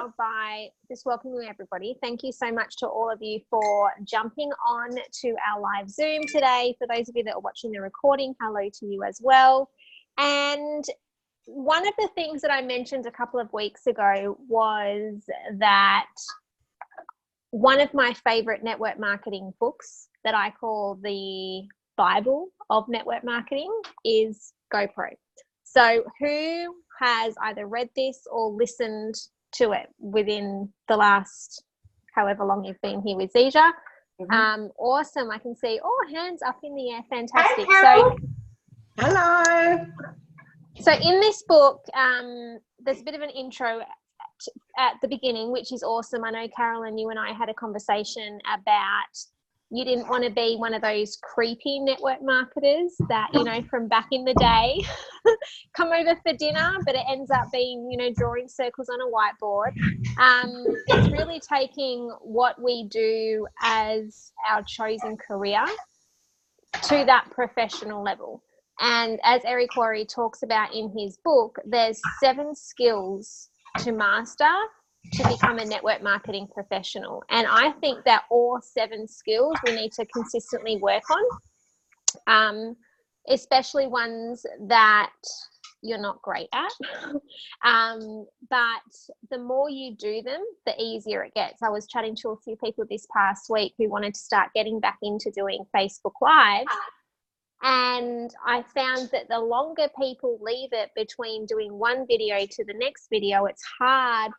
start by just welcoming everybody. Thank you so much to all of you for jumping on to our live Zoom today. For those of you that are watching the recording, hello to you as well. And one of the things that I mentioned a couple of weeks ago was that one of my favorite network marketing books that I call the Bible of network marketing is GoPro. So who has either read this or listened to it within the last however long you've been here with Zija? Awesome. I can see hands up in the air. Fantastic. Hello. So in this book, there's a bit of an intro at the beginning, which is awesome. I know, Carolyn, you and I had a conversation about you didn't want to be one of those creepy network marketers that, from back in the day, come over for dinner, but it ends up being, drawing circles on a whiteboard. It's really taking what we do as our chosen career to that professional level. And as Eric Worre talks about in his book, there's 7 skills to master to become a network marketing professional. And I think that all 7 skills we need to consistently work on, especially ones that you're not great at. But the more you do them, the easier it gets. I was chatting to a few people this past week who wanted to start getting back into doing Facebook Live. And I found that the longer people leave it between doing one video to the next video, it's hard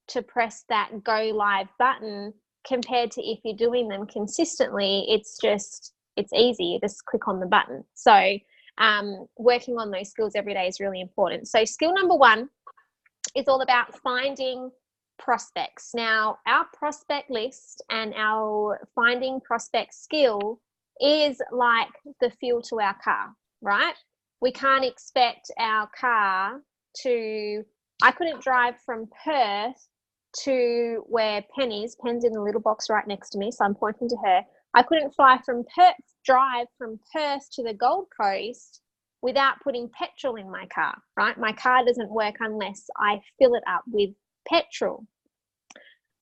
to press that go live button compared to if you're doing them consistently. It's easy. You just click on the button. So working on those skills every day is really important. So skill number 1 is all about finding prospects. Now, our prospect list and our finding prospect skill is like the fuel to our car, right? We can't expect our car I couldn't drive from Perth to where Pen is. Pen's in the little box right next to me, so I'm pointing to her. I couldn't drive from Perth to the Gold Coast without putting petrol in my car, right? My car doesn't work unless I fill it up with petrol.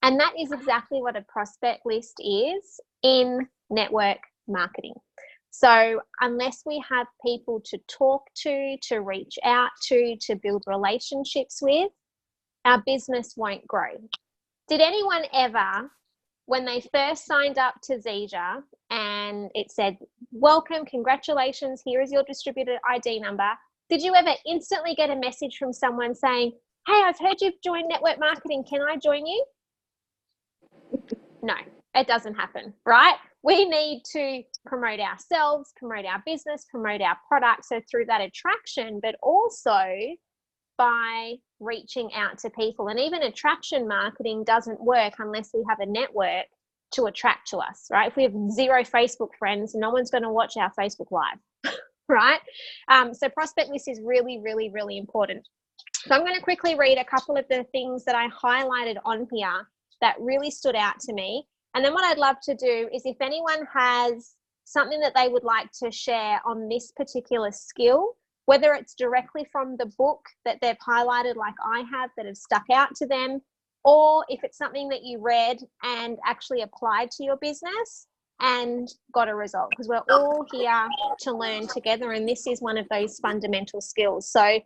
And that is exactly what a prospect list is in network marketing. So unless we have people to talk to reach out to build relationships with, our business won't grow. Did anyone ever, when they first signed up to Zija and it said, welcome, congratulations, here is your distributor ID number, did you ever instantly get a message from someone saying, hey, I've heard you've joined network marketing, can I join you? No, it doesn't happen, right? We need to promote ourselves, promote our business, promote our product. So through that attraction, but also by reaching out to people. And even attraction marketing doesn't work unless we have a network to attract to us, right? If we have 0 Facebook friends, no one's going to watch our Facebook Live, right? So prospect list is really, really, really important. So I'm going to quickly read a couple of the things that I highlighted on here that really stood out to me. And then what I'd love to do is if anyone has something that they would like to share on this particular skill, whether it's directly from the book that they've highlighted like I have that have stuck out to them, or if it's something that you read and actually applied to your business and got a result, because we're all here to learn together, and this is one of those fundamental skills. So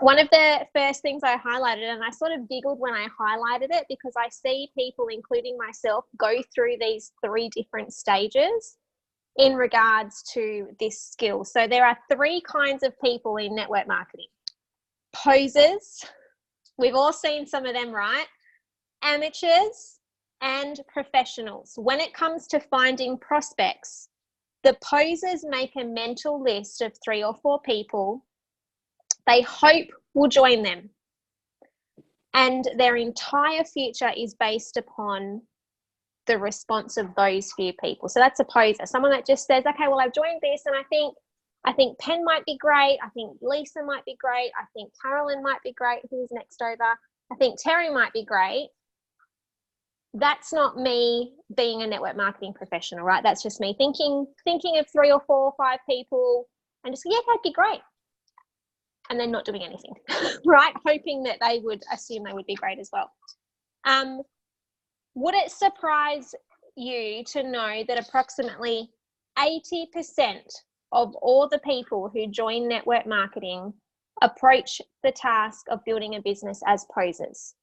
one of the first things I highlighted, and I sort of giggled when I highlighted it because I see people, including myself, go through these 3 different stages in regards to this skill. So there are 3 kinds of people in network marketing. Posers, we've all seen some of them, right? Amateurs and professionals. When it comes to finding prospects, the posers make a mental list of 3 or 4 people they hope will join them. And their entire future is based upon the response of those few people. So that's a poser, someone that just says, okay, well, I've joined this and I think Pen might be great. I think Lisa might be great. I think Carolyn might be great. Who's next over? I think Terry might be great. That's not me being a network marketing professional, right? That's just me thinking of 3 or 4 or 5 people and just, yeah, that'd be great. and then not doing anything, right? Hoping that they would assume they would be great as well. Would it surprise you to know that approximately 80% of all the people who join network marketing approach the task of building a business as posers?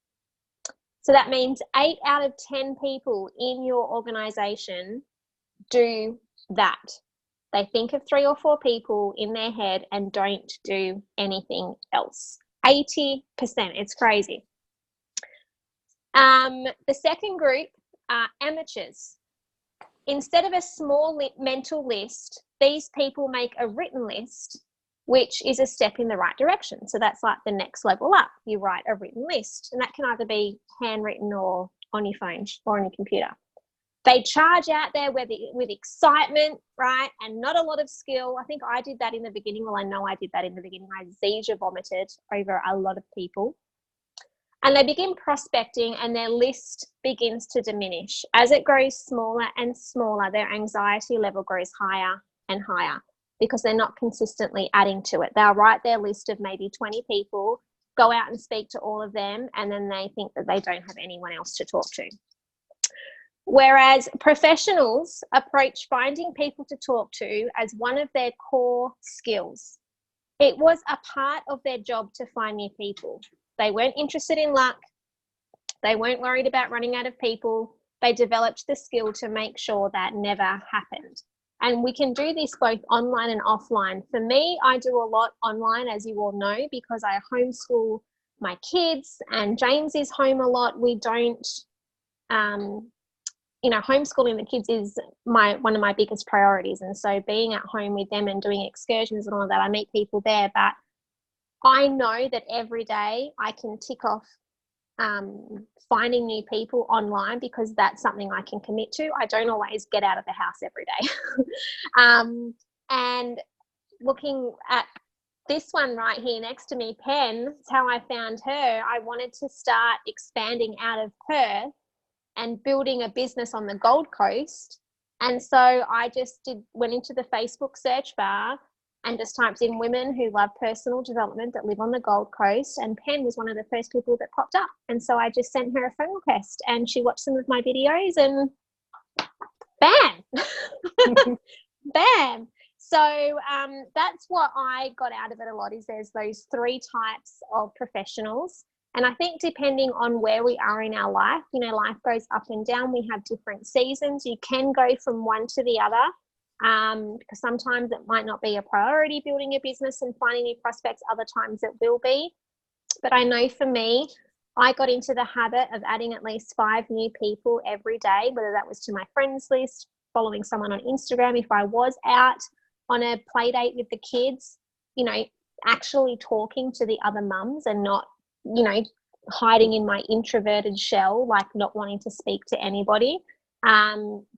So that means 8 out of 10 people in your organization do that. They think of 3 or 4 people in their head and don't do anything else. 80%, it's crazy. The second group are amateurs. Instead of a small mental list, these people make a written list, which is a step in the right direction. So that's like the next level up. You write a written list, and that can either be handwritten or on your phone or on your computer. They charge out there with excitement, right? And not a lot of skill. I think I did that in the beginning. Well, I know I did that in the beginning. I Zija vomited over a lot of people. And they begin prospecting, and their list begins to diminish. As it grows smaller and smaller, their anxiety level grows higher and higher because they're not consistently adding to it. They'll write their list of maybe 20 people, go out and speak to all of them, and then they think that they don't have anyone else to talk to. Whereas professionals approach finding people to talk to as one of their core skills. It was a part of their job to find new people. They weren't interested in luck. They weren't worried about running out of people. They developed the skill to make sure that never happened. And we can do this both online and offline. For me, I do a lot online, as you all know, because I homeschool my kids and James is home a lot. We don't, homeschooling the kids is one of my biggest priorities. And so being at home with them and doing excursions and all of that, I meet people there. But I know that every day I can tick off finding new people online because that's something I can commit to. I don't always get out of the house every day. And looking at this one right here next to me, Pen, it's how I found her. I wanted to start expanding out of Perth and building a business on the Gold Coast. And so I just went into the Facebook search bar and just typed in women who love personal development that live on the Gold Coast. And Pen was one of the first people that popped up. And so I just sent her a friend request and she watched some of my videos and bam, bam. So that's what I got out of it a lot is there's those 3 types of professionals. And I think depending on where we are in our life, life goes up and down. We have different seasons. You can go from one to the other. Because sometimes it might not be a priority building a business and finding new prospects, other times it will be. But I know for me, I got into the habit of adding at least 5 new people every day, whether that was to my friends list, following someone on Instagram, if I was out on a play date with the kids, actually talking to the other mums and not, hiding in my introverted shell, like not wanting to speak to anybody,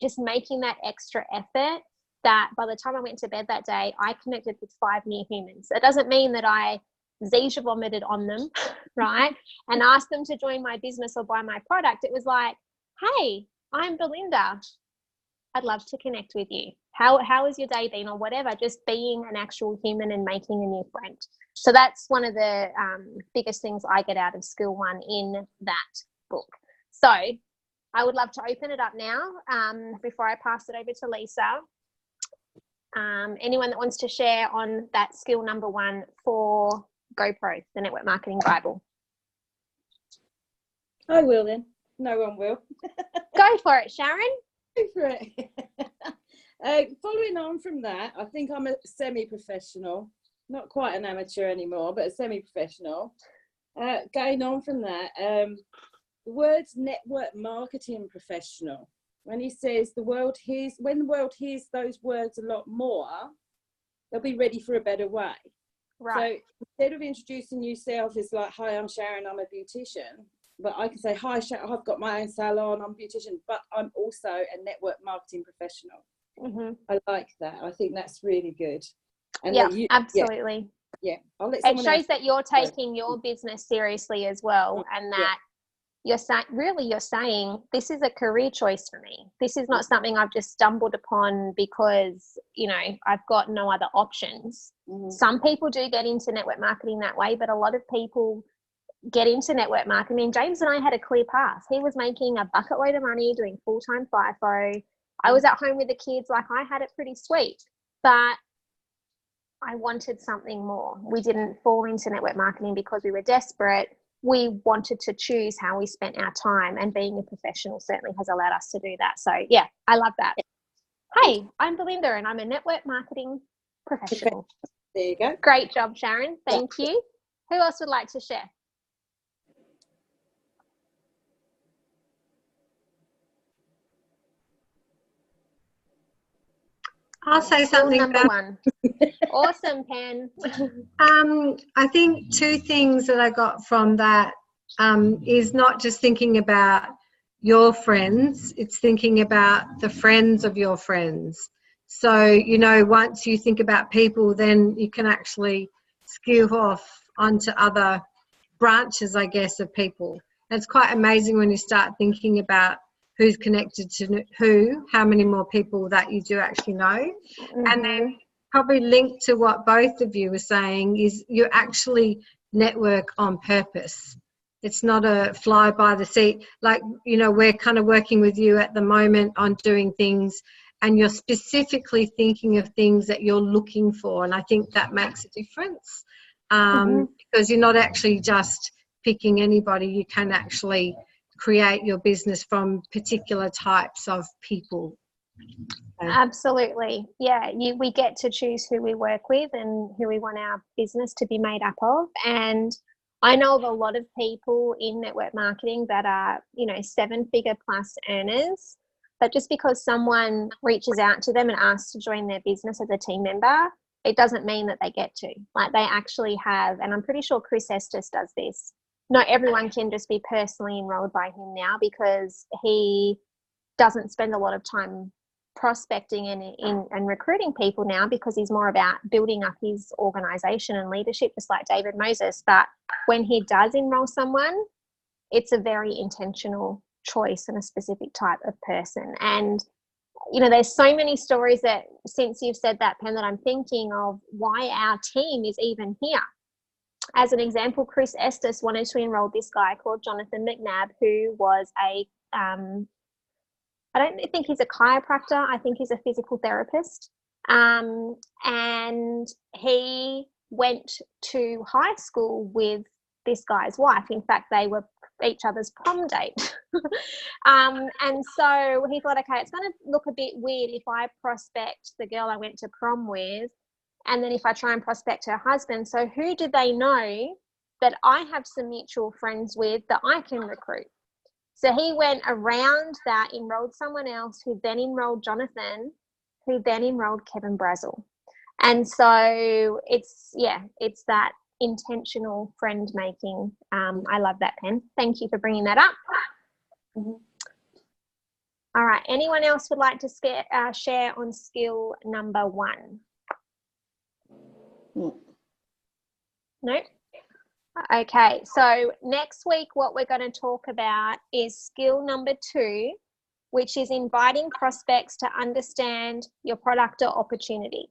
just making that extra effort. That by the time I went to bed that day, I connected with 5 new humans. It doesn't mean that I Zija vomited on them, right? And asked them to join my business or buy my product. It was like, hey, I'm Belinda. I'd love to connect with you. How has your day been or whatever? Just being an actual human and making a new friend. So that's one of the biggest things I get out of Skill One in that book. So I would love to open it up now before I pass it over to Lisa. Anyone that wants to share on that skill number 1 for GoPro, the Network Marketing Bible? I will then. No one will. Go for it, Sharon. Go for it. Following on from that, I think I'm a semi-professional, not quite an amateur anymore, but a semi-professional. Going on from that, the words network marketing professional. When he says when the world hears those words a lot more, they'll be ready for a better way. Right. So instead of introducing yourself as like, hi, I'm Sharon, I'm a beautician, but I can say, hi, Sharon, I've got my own salon, I'm a beautician, but I'm also a network marketing professional. Mm-hmm. I like that. I think that's really good. And yeah, absolutely. Yeah. It shows that you're taking your business seriously as well, and that you're saying this is a career choice for me. This is not something I've just stumbled upon because I've got no other options. Some people do get into network marketing that way, but a lot of people get into network marketing. I mean, James and I had a clear path. He was making a bucket load of money doing full-time FIFO. I was at home with the kids. Like, I had it pretty sweet, but I wanted something more. We didn't fall into network marketing because we were desperate. We wanted to choose how we spent our time, and being a professional certainly has allowed us to do that. So yeah, I love that. Hey, I'm Belinda and I'm a network marketing professional. There you go. Great job, Sharon. Thank you. Who else would like to share? I'll say something. Number one. Awesome, Pen. I think two things that I got from that is not just thinking about your friends, it's thinking about the friends of your friends. So, you know, once you think about people, then you can actually skew off onto other branches, I guess, of people. And it's quite amazing when you start thinking about who's connected to who, how many more people that you do actually know. And then probably linked to what both of you were saying is you actually network on purpose. It's not a fly by the seat. Like, you know, we're kind of working with you at the moment on doing things, and you're specifically thinking of things that you're looking for. And I think that makes a difference because you're not actually just picking anybody. You can actually create your business from particular types of people. Absolutely. Yeah, we get to choose who we work with and who we want our business to be made up of. And I know of a lot of people in network marketing that are, you know, 7-figure plus earners, but just because someone reaches out to them and asks to join their business as a team member, it doesn't mean that they get to. Like, they actually have, and I'm pretty sure Chris Estes does this. Not everyone can just be personally enrolled by him now, because he doesn't spend a lot of time prospecting and recruiting people now, because he's more about building up his organization and leadership, just like David Moses. But when he does enroll someone, it's a very intentional choice and a specific type of person. And, you know, there's so many stories that, since you've said that, Pen, that I'm thinking of why our team is even here. As an example, Chris Estes wanted to enroll this guy called Jonathan McNabb, who was I don't think he's a chiropractor. I think he's a physical therapist. And he went to high school with this guy's wife. In fact, they were each other's prom date. And so he thought, okay, it's going to look a bit weird if I prospect the girl I went to prom with, and then if I try and prospect her husband. So who do they know that I have some mutual friends with that I can recruit? So he went around that, enrolled someone else, who then enrolled Jonathan, who then enrolled Kevin Brazel. And so it's that intentional friend making. I love that, Pen. Thank you for bringing that up. All right. Anyone else would like to share on skill number 1? No? Okay, so next week what we're going to talk about is skill number 2, which is inviting prospects to understand your product or opportunity.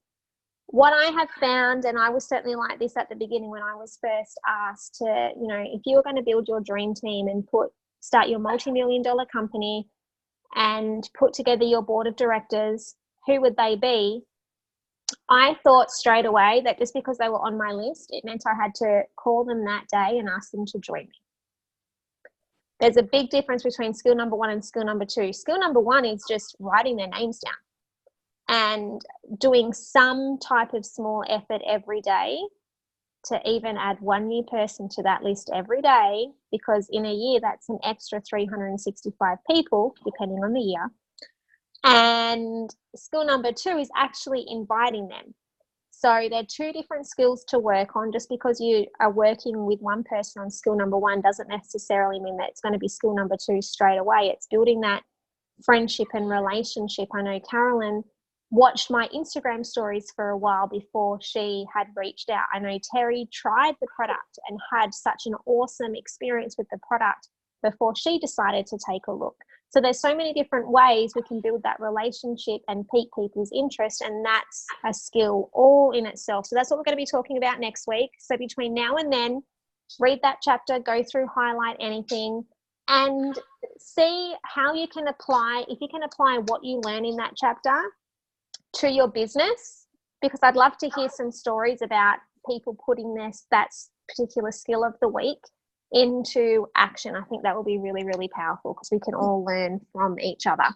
What I have found, and I was certainly like this at the beginning when I was first asked to, you know, if you were going to build your dream team and start your multi-million-dollar company and put together your board of directors, who would they be? I thought straight away that just because they were on my list, it meant I had to call them that day and ask them to join me. There's a big difference between skill number 1 and skill number 2. Skill number 1 is just writing their names down and doing some type of small effort every day to even add one new person to that list every day, because in a year, that's an extra 365 people, depending on the year. And skill number 2 is actually inviting them. So they're 2 different skills to work on. Just because you are working with one person on skill number 1 doesn't necessarily mean that it's going to be skill number 2 straight away. It's building that friendship and relationship. I know Carolyn watched my Instagram stories for a while before she had reached out. I know Terry tried the product and had such an awesome experience with the product before she decided to take a look. So there's so many different ways we can build that relationship and pique people's interest, and that's a skill all in itself. So that's what we're going to be talking about next week. So between now and then, read that chapter, go through Highlight Anything, and see how you can apply, if you can apply what you learn in that chapter to your business, because I'd love to hear some stories about people putting that particular skill of the week into action. I think that will be really, really powerful because we can all learn from each other.